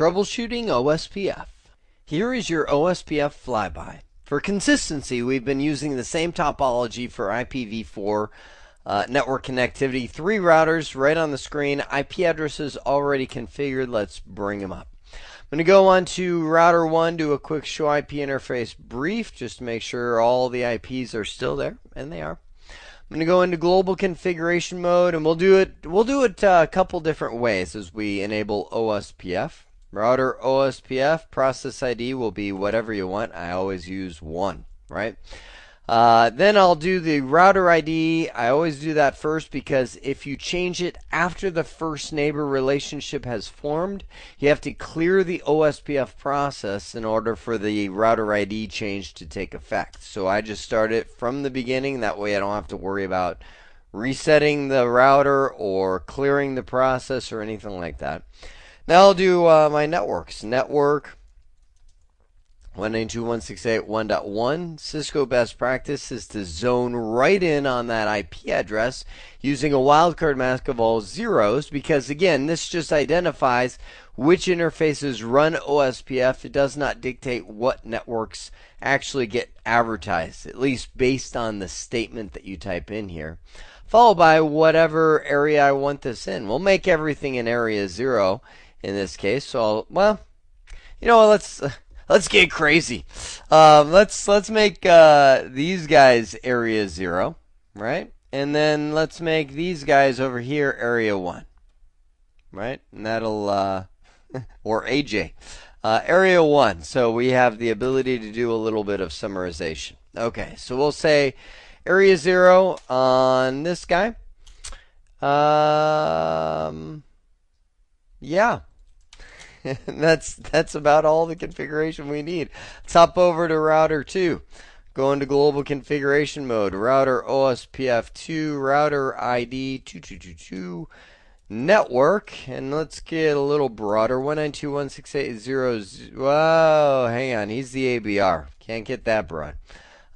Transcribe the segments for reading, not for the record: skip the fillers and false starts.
Troubleshooting OSPF. Here is your OSPF flyby. For consistency, we've been using the same topology for IPv4 network connectivity. 3 routers right on the screen, IP addresses already configured. Let's bring them up. I'm going to go on to router 1, do a quick show IP interface brief, just to make sure all the IPs are still there, and they are. I'm going to go into global configuration mode, and we'll do it a couple different ways as we enable OSPF. Router OSPF process ID will be whatever you want. I always use 1, right? Then I'll do the router ID. I always do that first because if you change it after the first neighbor relationship has formed, you have to clear the OSPF process in order for the router ID change to take effect. So I just start it from the beginning. That way I don't have to worry about resetting the router or clearing the process or anything like that. Now I'll do my networks. Network 192.168.1.1. Cisco best practice is to zone right in on that IP address using a wildcard mask of all zeros, because again, this just identifies which interfaces run OSPF. It does not dictate what networks actually get advertised, at least based on the statement that you type in here, followed by whatever area I want this in. We'll make everything in area 0 in this case. So, well, you know, let's get crazy. Let's make these guys area 0, right? And then let's make these guys over here area 1, right? And that'll or AJ, area 1. So we have the ability to do a little bit of summarization. Okay, so we'll say area 0 on this guy. Yeah. That's about all the configuration we need. Let's hop over to router 2. Go into global configuration mode. Router OSPF 2, router ID 2222, network, and let's get a little broader. 192.168.0. Whoa, hang on. He's the ABR. Can't get that broad.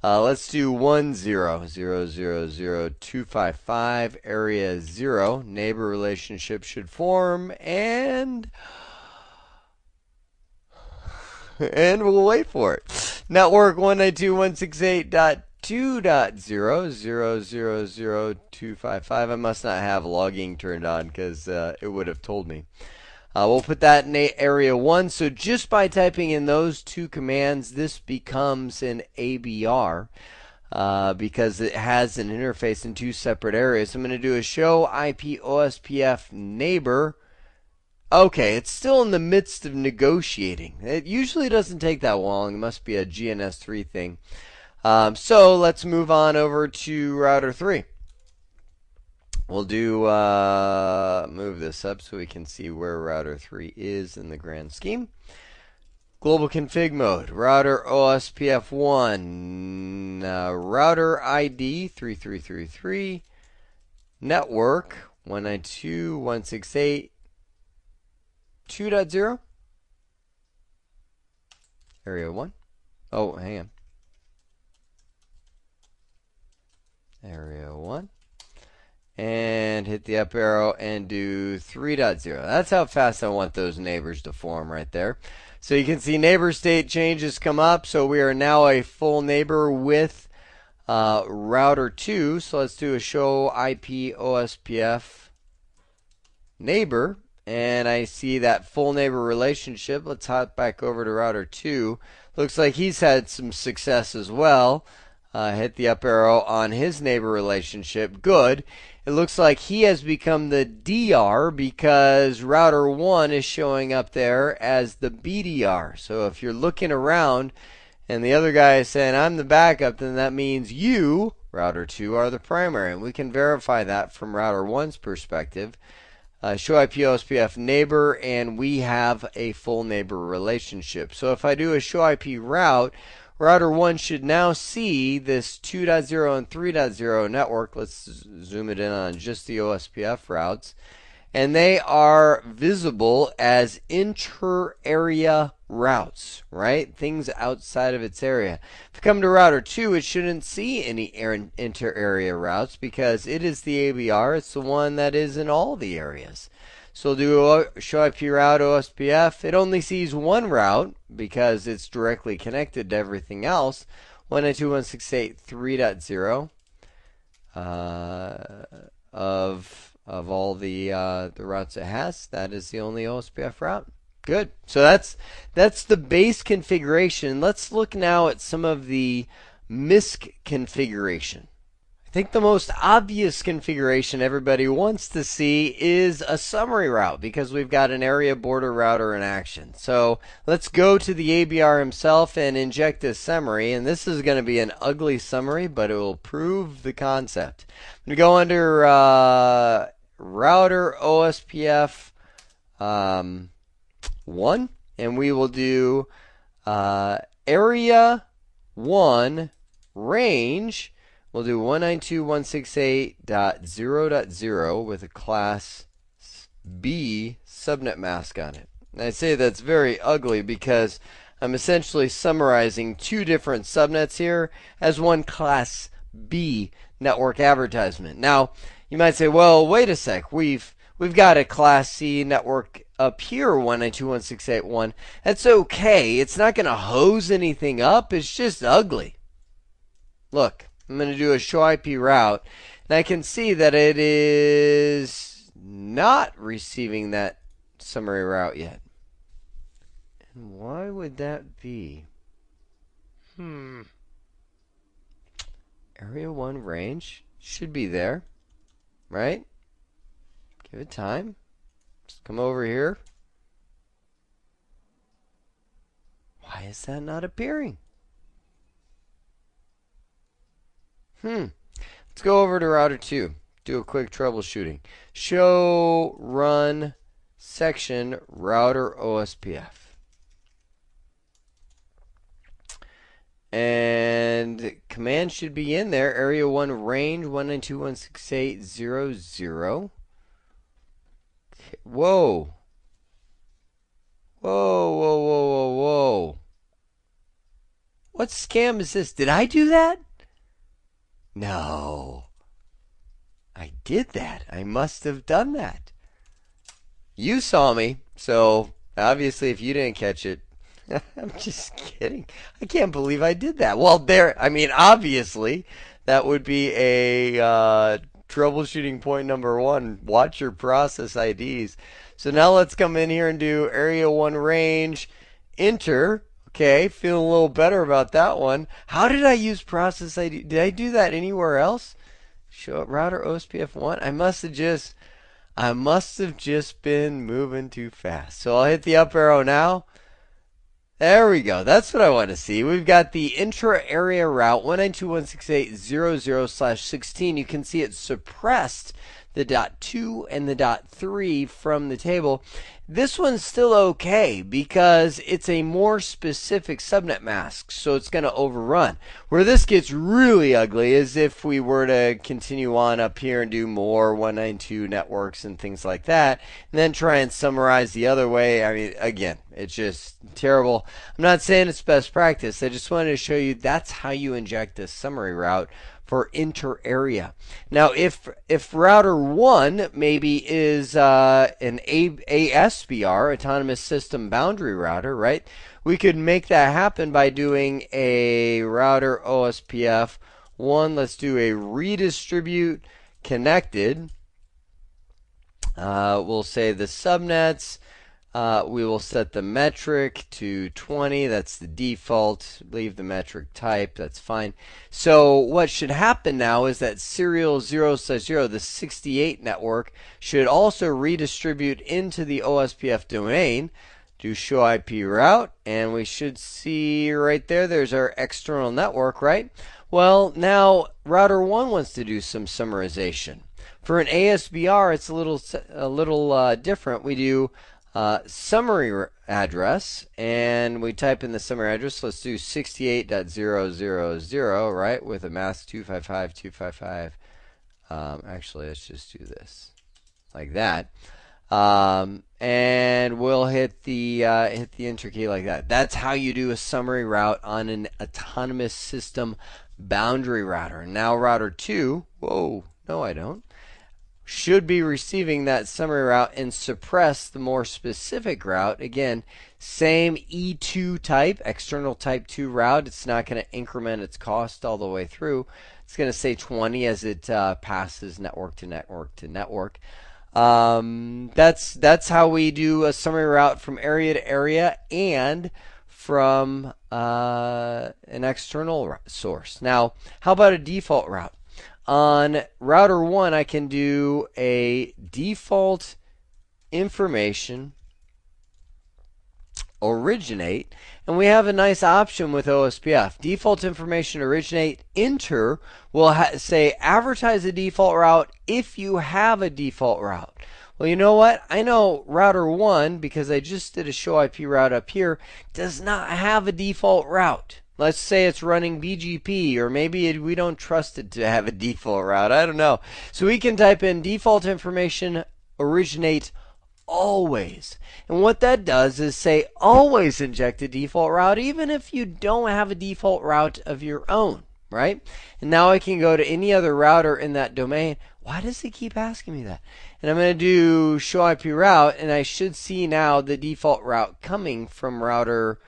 Let's do 10.0.0.0.255 area 0. Neighbor relationship should form, and we'll wait for it. Network 192.168.2.0.0.0.255. I must not have logging turned on because it would have told me. We'll put that in area 1. So just by typing in those 2 commands, this becomes an ABR because it has an interface in 2 separate areas. I'm going to do a show IP OSPF neighbor. Okay, it's still in the midst of negotiating. It usually doesn't take that long. It must be a GNS3 thing. So let's move on over to router 3. We'll do move this up so we can see where router 3 is in the grand scheme. Global config mode. Router OSPF 1. Router ID 3333. Network 192.168. 2.0 area 1. Oh, hang on. Area 1. And hit the up arrow and do 3.0. That's how fast I want those neighbors to form right there. So you can see neighbor state changes come up. So we are now a full neighbor with router 2. So let's do a show IP OSPF neighbor. And I see that full neighbor relationship. Let's hop back over to router 2. Looks like he's had some success as well. Hit the up arrow on his neighbor relationship. Good. It looks like he has become the DR because router 1 is showing up there as the BDR. So if you're looking around and the other guy is saying, I'm the backup, then that means you, router 2, are the primary. And we can verify that from router 1's perspective. Show IP OSPF neighbor, and we have a full neighbor relationship. So if I do a show IP route, router 1 should now see this 2.0 and 3.0 network. Let's zoom it in on just the OSPF routes. And they are visible as inter-area routes, right? Things outside of its area. If you come to router 2, it shouldn't see any inter-area routes because it is the ABR. It's the one that is in all the areas. So we'll do show IP route OSPF. It only sees one route because it's directly connected to everything else. 192.168.3.0 of all the routes it has. That is the only OSPF route. Good. So that's the base configuration. Let's look now at some of the misconfiguration. I think the most obvious configuration everybody wants to see is a summary route because we've got an area border router in action. So let's go to the ABR himself and inject this summary. And this is going to be an ugly summary, but it will prove the concept. I'm going to go under router OSPF 1, and we will do area 1 range. We'll do 192.168.0.0 with a class B subnet mask on it. And I say that's very ugly because I'm essentially summarizing two different subnets here as one class B network advertisement. Now, you might say, well, wait a sec. We've got a class C network up here, 192.168.1. That's okay. It's not going to hose anything up. It's just ugly. Look. I'm going to do a show IP route, and I can see that it is not receiving that summary route yet. And why would that be? Area 1 range should be there, right? Give it time. Just come over here. Why is that not appearing? Let's go over to router 2. Do a quick troubleshooting. Show run section router OSPF. And command should be in there. Area 1 range 192.168.0.0. Okay. Whoa. Whoa. What scam is this? Did I do that? No, I did that. I must have done that. You saw me, so obviously if you didn't catch it, I'm just kidding. I can't believe I did that. Well, obviously that would be a troubleshooting point number 1. Watch your process IDs. So now let's come in here and do area 1 range, enter. Okay, feeling a little better about that one. How did I use process ID? Did I do that anywhere else? Show up router OSPF 1. I must have just been moving too fast. So I'll hit the up arrow now. There we go. That's what I want to see. We've got the intra-area route 192.168.0.0/16. You can see it suppressed the .2 and the .3 from the table. This one's still okay because it's a more specific subnet mask, so it's going to overrun. Where this gets really ugly is if we were to continue on up here and do more 192 networks and things like that, and then try and summarize the other way. I mean, again, it's just terrible. I'm not saying it's best practice. I just wanted to show you that's how you inject this summary route for inter-area. Now, if router 1 maybe is an ASBR, Autonomous System Boundary Router, right? We could make that happen by doing a router OSPF 1. Let's do a redistribute connected. We'll say the subnets. We will set the metric to 20. That's the default. Leave the metric type. That's fine. So what should happen now is that serial 0/0, the 68 network, should also redistribute into the OSPF domain. Do show IP route, and we should see right there, there's our external network, right? Well, now router 1 wants to do some summarization. For an ASBR, it's a little different. We do summary address, and we type in the summary address. Let's do 68.0.0.0, right, with a mask 255.255. Actually, let's just do this like that, and we'll hit the enter key like that. That's how you do a summary route on an autonomous system boundary router. Now router 2. Whoa, no, I don't. should be receiving that summary route and suppress the more specific route. Again, same E2 type, external type 2 route. It's not going to increment its cost all the way through. It's going to say 20 as it passes network to network to network. That's how we do a summary route from area to area and from an external source. Now, how about a default route? On router 1, I can do a default information originate, and we have a nice option with OSPF. Default information originate enter will say advertise a default route if you have a default route. Well, you know what? I know router 1, because I just did a show IP route up here, does not have a default route. Let's say it's running BGP, or maybe we don't trust it to have a default route. I don't know. So we can type in default information originate always. And what that does is say always inject a default route, even if you don't have a default route of your own, right? And now I can go to any other router in that domain. Why does it keep asking me that? And I'm going to do show IP route, and I should see now the default route coming from router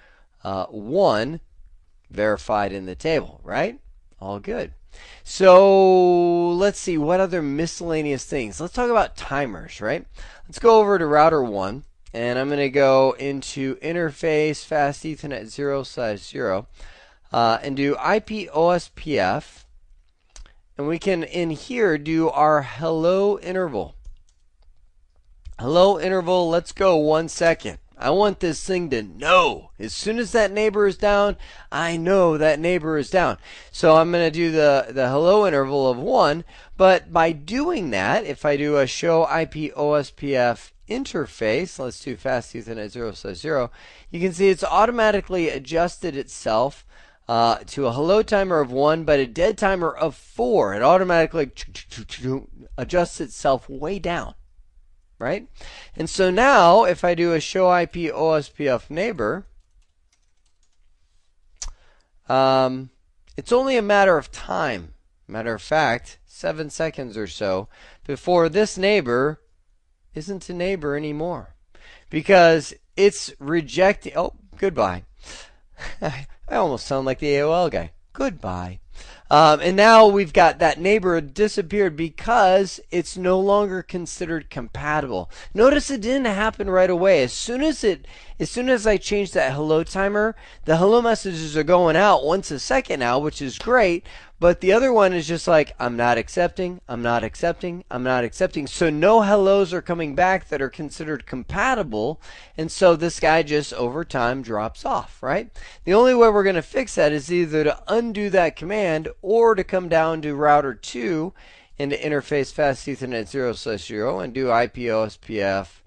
1 verified in the table, right? All good. So let's see, what other miscellaneous things? Let's talk about timers, right? Let's go over to router 1, and I'm going to go into interface fast Ethernet 0/0 and do IP OSPF, and we can in here do our hello interval. Hello interval, let's go 1 second. I want this thing to know. As soon as that neighbor is down, I know that neighbor is down. So I'm going to do the hello interval of 1. But by doing that, if I do a show IP OSPF interface, let's do fast Ethernet 0/0, you can see it's automatically adjusted itself to a hello timer of 1, but a dead timer of 4. It automatically adjusts itself way down. Right? And so now, if I do a show IP OSPF neighbor, it's only a matter of time, matter of fact, 7 seconds or so, before this neighbor isn't a neighbor anymore. Because it's rejecting, oh, goodbye. I almost sound like the AOL guy. Goodbye. And now we've got that neighbor disappeared because it's no longer considered compatible. Notice it didn't happen right away. As soon as I changed that hello timer, the hello messages are going out once a second now, which is great. But the other one is just like, I'm not accepting, I'm not accepting, I'm not accepting. So no hellos are coming back that are considered compatible. And so this guy just over time drops off, right? The only way we're going to fix that is either to undo that command or to come down to router 2 into interface fast Ethernet 0/0 and do IP OSPF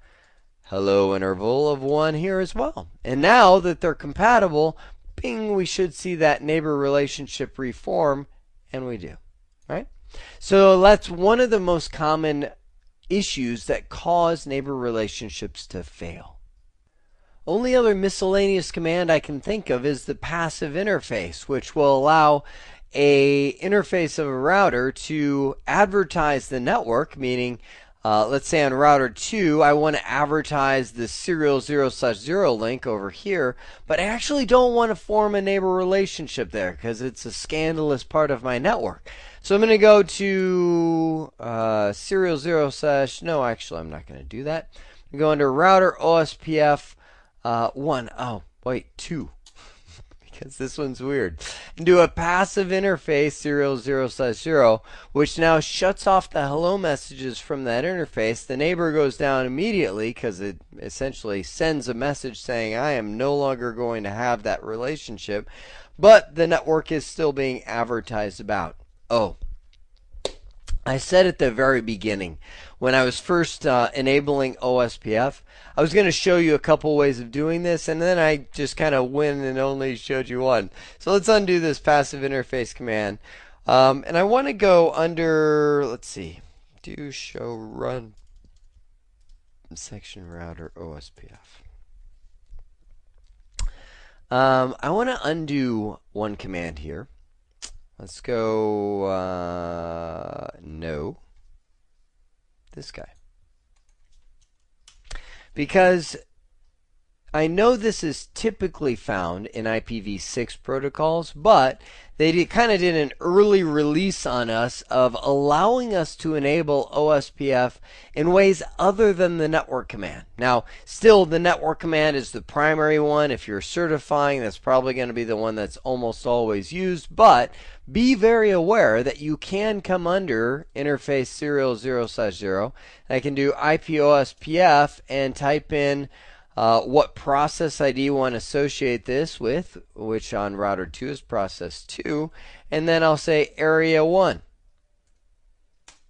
hello interval of 1 here as well. And now that they're compatible, bing, we should see that neighbor relationship reform. And we do, right? So that's one of the most common issues that cause neighbor relationships to fail. Only other miscellaneous command I can think of is the passive interface, which will allow a interface of a router to advertise the network, meaning let's say on router 2, I want to advertise the serial 0/0 link over here, but I actually don't want to form a neighbor relationship there because it's a scandalous part of my network. So I'm going to go to serial 0/ no, actually I'm not going to do that. I'm going to router OSPF 1. Oh, wait, 2. Because this one's weird. And do a passive interface serial 0/0, which now shuts off the hello messages from that interface. The neighbor goes down immediately because it essentially sends a message saying I am no longer going to have that relationship, but the network is still being advertised about. Oh, I said at the very beginning, when I was first enabling OSPF, I was going to show you a couple ways of doing this, and then I just kind of went and only showed you one. So let's undo this passive interface command. And I want to go under, let's see, do show run section router OSPF. I want to undo one command here. Let's go no. this guy. Because I know this is typically found in IPv6 protocols, but they kind of did an early release on us of allowing us to enable OSPF in ways other than the network command. Now, still the network command is the primary one. If you're certifying, that's probably going to be the one that's almost always used, but be very aware that you can come under interface serial 0/0. And I can do IPOSPF and type in what process ID you want to associate this with, which on router 2 is process 2, and then I'll say area 1.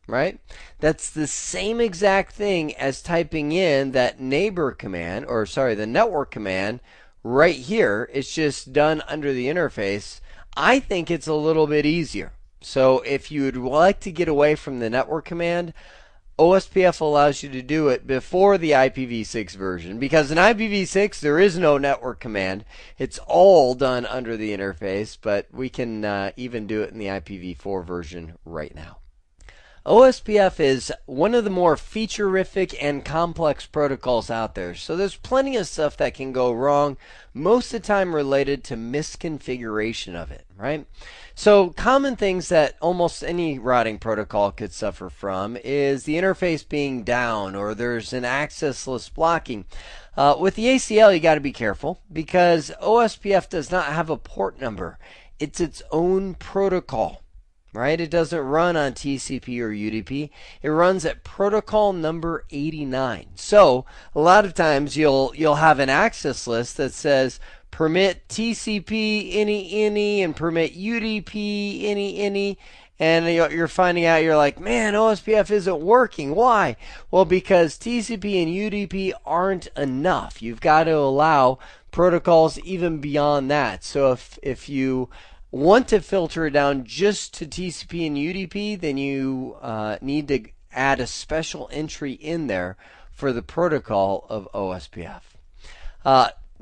Right? That's the same exact thing as typing in that neighbor command, or sorry, the network command right here. It's just done under the interface. I think it's a little bit easier. So if you'd like to get away from the network command, OSPF allows you to do it before the IPv6 version, because in IPv6 there is no network command. It's all done under the interface, but we can even do it in the IPv4 version right now. OSPF is one of the more featurific and complex protocols out there, so there's plenty of stuff that can go wrong, most of the time related to misconfiguration of it, right? So common things that almost any routing protocol could suffer from is the interface being down, or there's an accessless blocking. With the ACL, you got to be careful, because OSPF does not have a port number. It's its own protocol. Right? It doesn't run on TCP or UDP. It runs at protocol number 89. So a lot of times you'll have an access list that says permit TCP any and permit UDP any, and you're finding out, you're like, man, OSPF isn't working. Why? Well, because TCP and UDP aren't enough. You've got to allow protocols even beyond that. So if you want to filter it down just to TCP and UDP, then you need to add a special entry in there for the protocol of OSPF.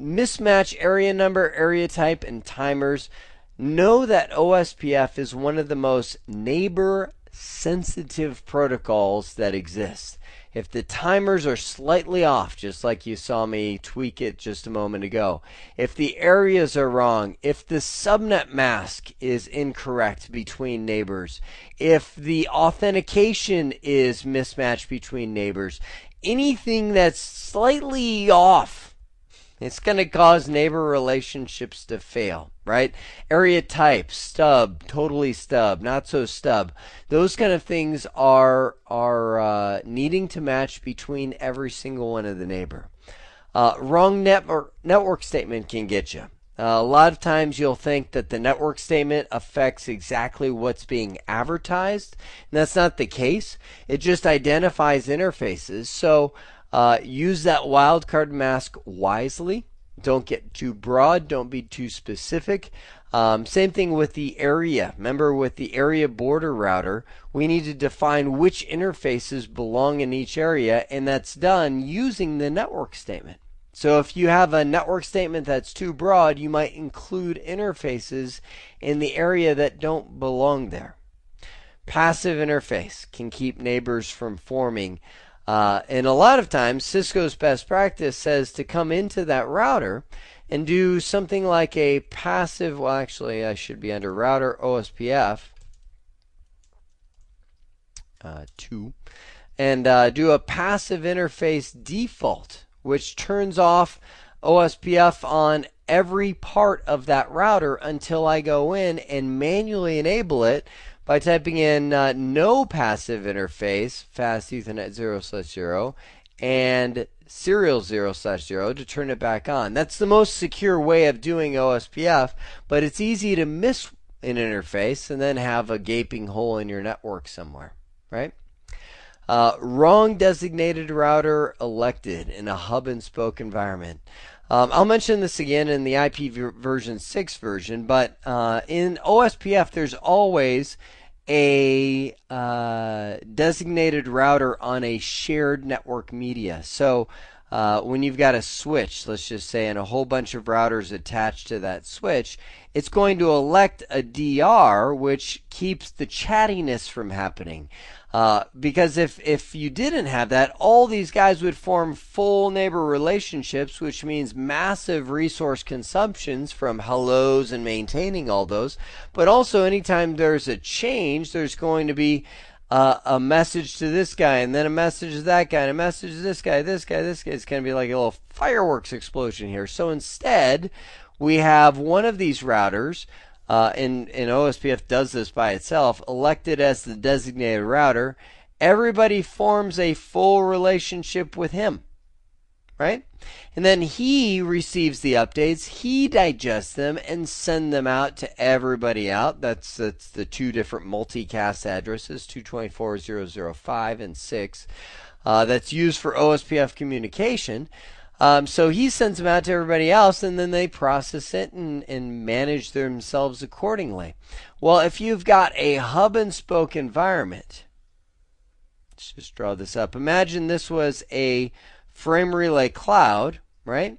Mismatch area number, area type, and timers. Know that OSPF is one of the most neighbor sensitive protocols that exist. If the timers are slightly off, just like you saw me tweak it just a moment ago, if the areas are wrong, if the subnet mask is incorrect between neighbors, if the authentication is mismatched between neighbors, anything that's slightly off, it's going to cause neighbor relationships to fail, right? Area type, stub, totally stub, not so stub. Those kind of things are needing to match between every single one of the neighbor. Wrong network statement can get you. A lot of times you'll think that the network statement affects exactly what's being advertised, and that's not the case. It just identifies interfaces. So use that wildcard mask wisely. Don't get too broad. Don't be too specific. Same thing with the area. Remember, with the area border router, we need to define which interfaces belong in each area, and that's done using the network statement. So if you have a network statement that's too broad, you might include interfaces in the area that don't belong there. Passive interface can keep neighbors from forming. And a lot of times, Cisco's best practice says to come into that router and do something like a passive, well, actually, I should be under router OSPF 2, and do a passive interface default, which turns off OSPF on every part of that router until I go in and manually enable it by typing in no passive interface, fast Ethernet 0/0, and serial 0/0 to turn it back on. That's the most secure way of doing OSPF, but it's easy to miss an interface and then have a gaping hole in your network somewhere, right? Wrong designated router elected in a hub and spoke environment. I'll mention this again in the IPv6 version, but in OSPF there's always a designated router on a shared network media. So when you've got a switch, let's just say, and a whole bunch of routers attached to that switch, it's going to elect a DR, which keeps the chattiness from happening. Because if you didn't have that, all these guys would form full neighbor relationships, which means massive resource consumptions from hellos and maintaining all those. But also, anytime there's a change, there's going to be a message to this guy, and then a message to that guy, and a message to this guy, this guy, this guy. It's going to be like a little fireworks explosion here. So instead, we have one of these routers, and OSPF does this by itself, elected as the designated router. Everybody forms a full relationship with him, right? And then he receives the updates, he digests them, and sends them out to everybody out. That's the two different multicast addresses, 224.0.0.5 and 6. That's used for OSPF communication. So he sends them out to everybody else, and then they process it and manage themselves accordingly. Well, if you've got a hub and spoke environment, let's just draw this up. Imagine this was a frame relay cloud, right?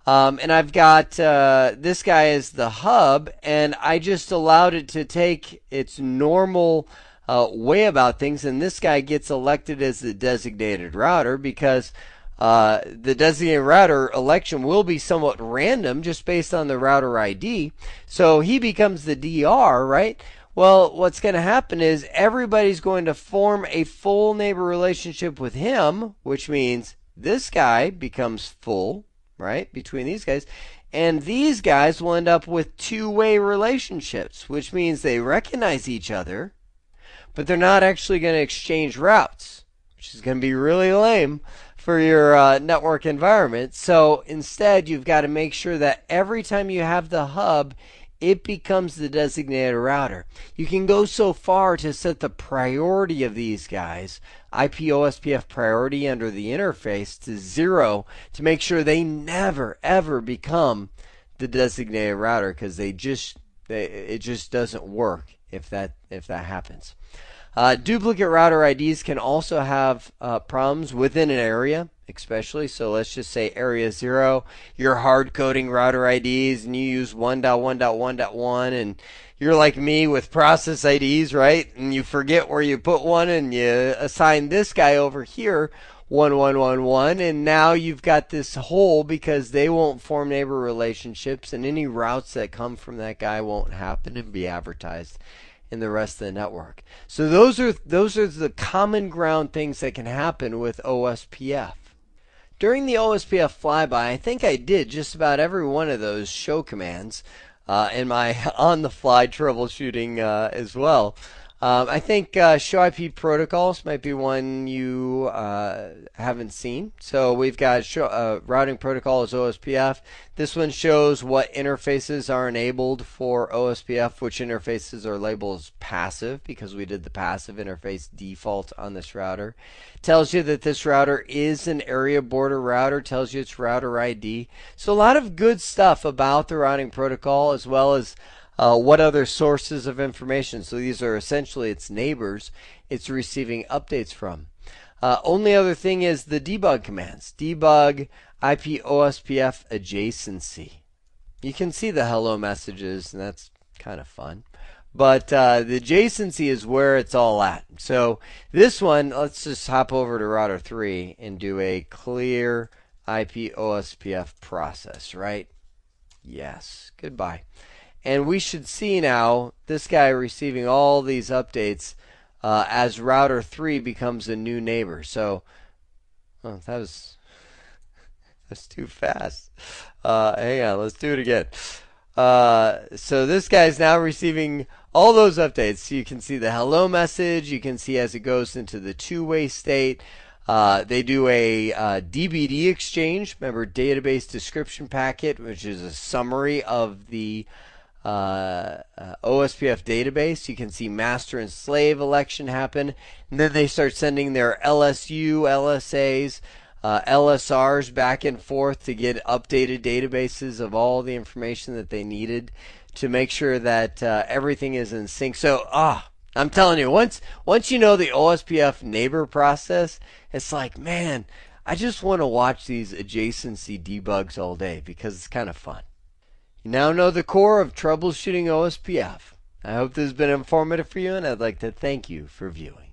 And I've got this guy as the hub, and I just allowed it to take its normal way about things, and this guy gets elected as the designated router because the designated router election will be somewhat random just based on the router ID. So he becomes the DR, right? Well, what's going to happen is everybody's going to form a full neighbor relationship with him, which means this guy becomes full, right, between these guys. And these guys will end up with two-way relationships, which means they recognize each other, but they're not actually going to exchange routes, which is going to be really lame for your network environment. So instead, you've got to make sure that every time you have the hub, it becomes the designated router. You can go so far to set the priority of these guys, IP OSPF priority under the interface, to 0 to make sure they never ever become the designated router, because it just doesn't work if that happens. Duplicate router IDs can also have problems within an area, especially. So let's just say area 0, you're hard coding router IDs and you use 1.1.1.1, and you're like me with process IDs, right? And you forget where you put one, and you assign this guy over here 1111, and now you've got this hole because they won't form neighbor relationships, and any routes that come from that guy won't happen and be advertised in the rest of the network. So those are the common ground things that can happen with OSPF. During the OSPF flyby, I think I did just about every one of those show commands in my on-the-fly troubleshooting as well. I think show IP protocols might be one you haven't seen. So we've got routing protocol as OSPF. This one shows what interfaces are enabled for OSPF, which interfaces are labeled as passive because we did the passive interface default on this router. Tells you that this router is an area border router, tells you its router ID. So a lot of good stuff about the routing protocol, as well as what other sources of information. So these are essentially its neighbors it's receiving updates from. Only other thing is the debug commands. Debug IP OSPF adjacency. You can see the hello messages, and that's kind of fun. But the adjacency is where it's all at. So this one, let's just hop over to router 3 and do a clear IP OSPF process, right? Yes. Goodbye. And we should see now this guy receiving all these updates as router 3 becomes a new neighbor. So that's too fast. Hang on, let's do it again. So this guy's now receiving all those updates. So you can see the hello message. You can see as it goes into the two-way state. They do a DBD exchange. Remember, database description packet, which is a summary of the OSPF database. You can see master and slave election happen, and then they start sending their LSU, LSAs, LSRs back and forth to get updated databases of all the information that they needed to make sure that everything is in sync. So I'm telling you, once you know the OSPF neighbor process, it's like, man, I just want to watch these adjacency debugs all day because it's kind of fun. You now know the core of troubleshooting OSPF. I hope this has been informative for you, and I'd like to thank you for viewing.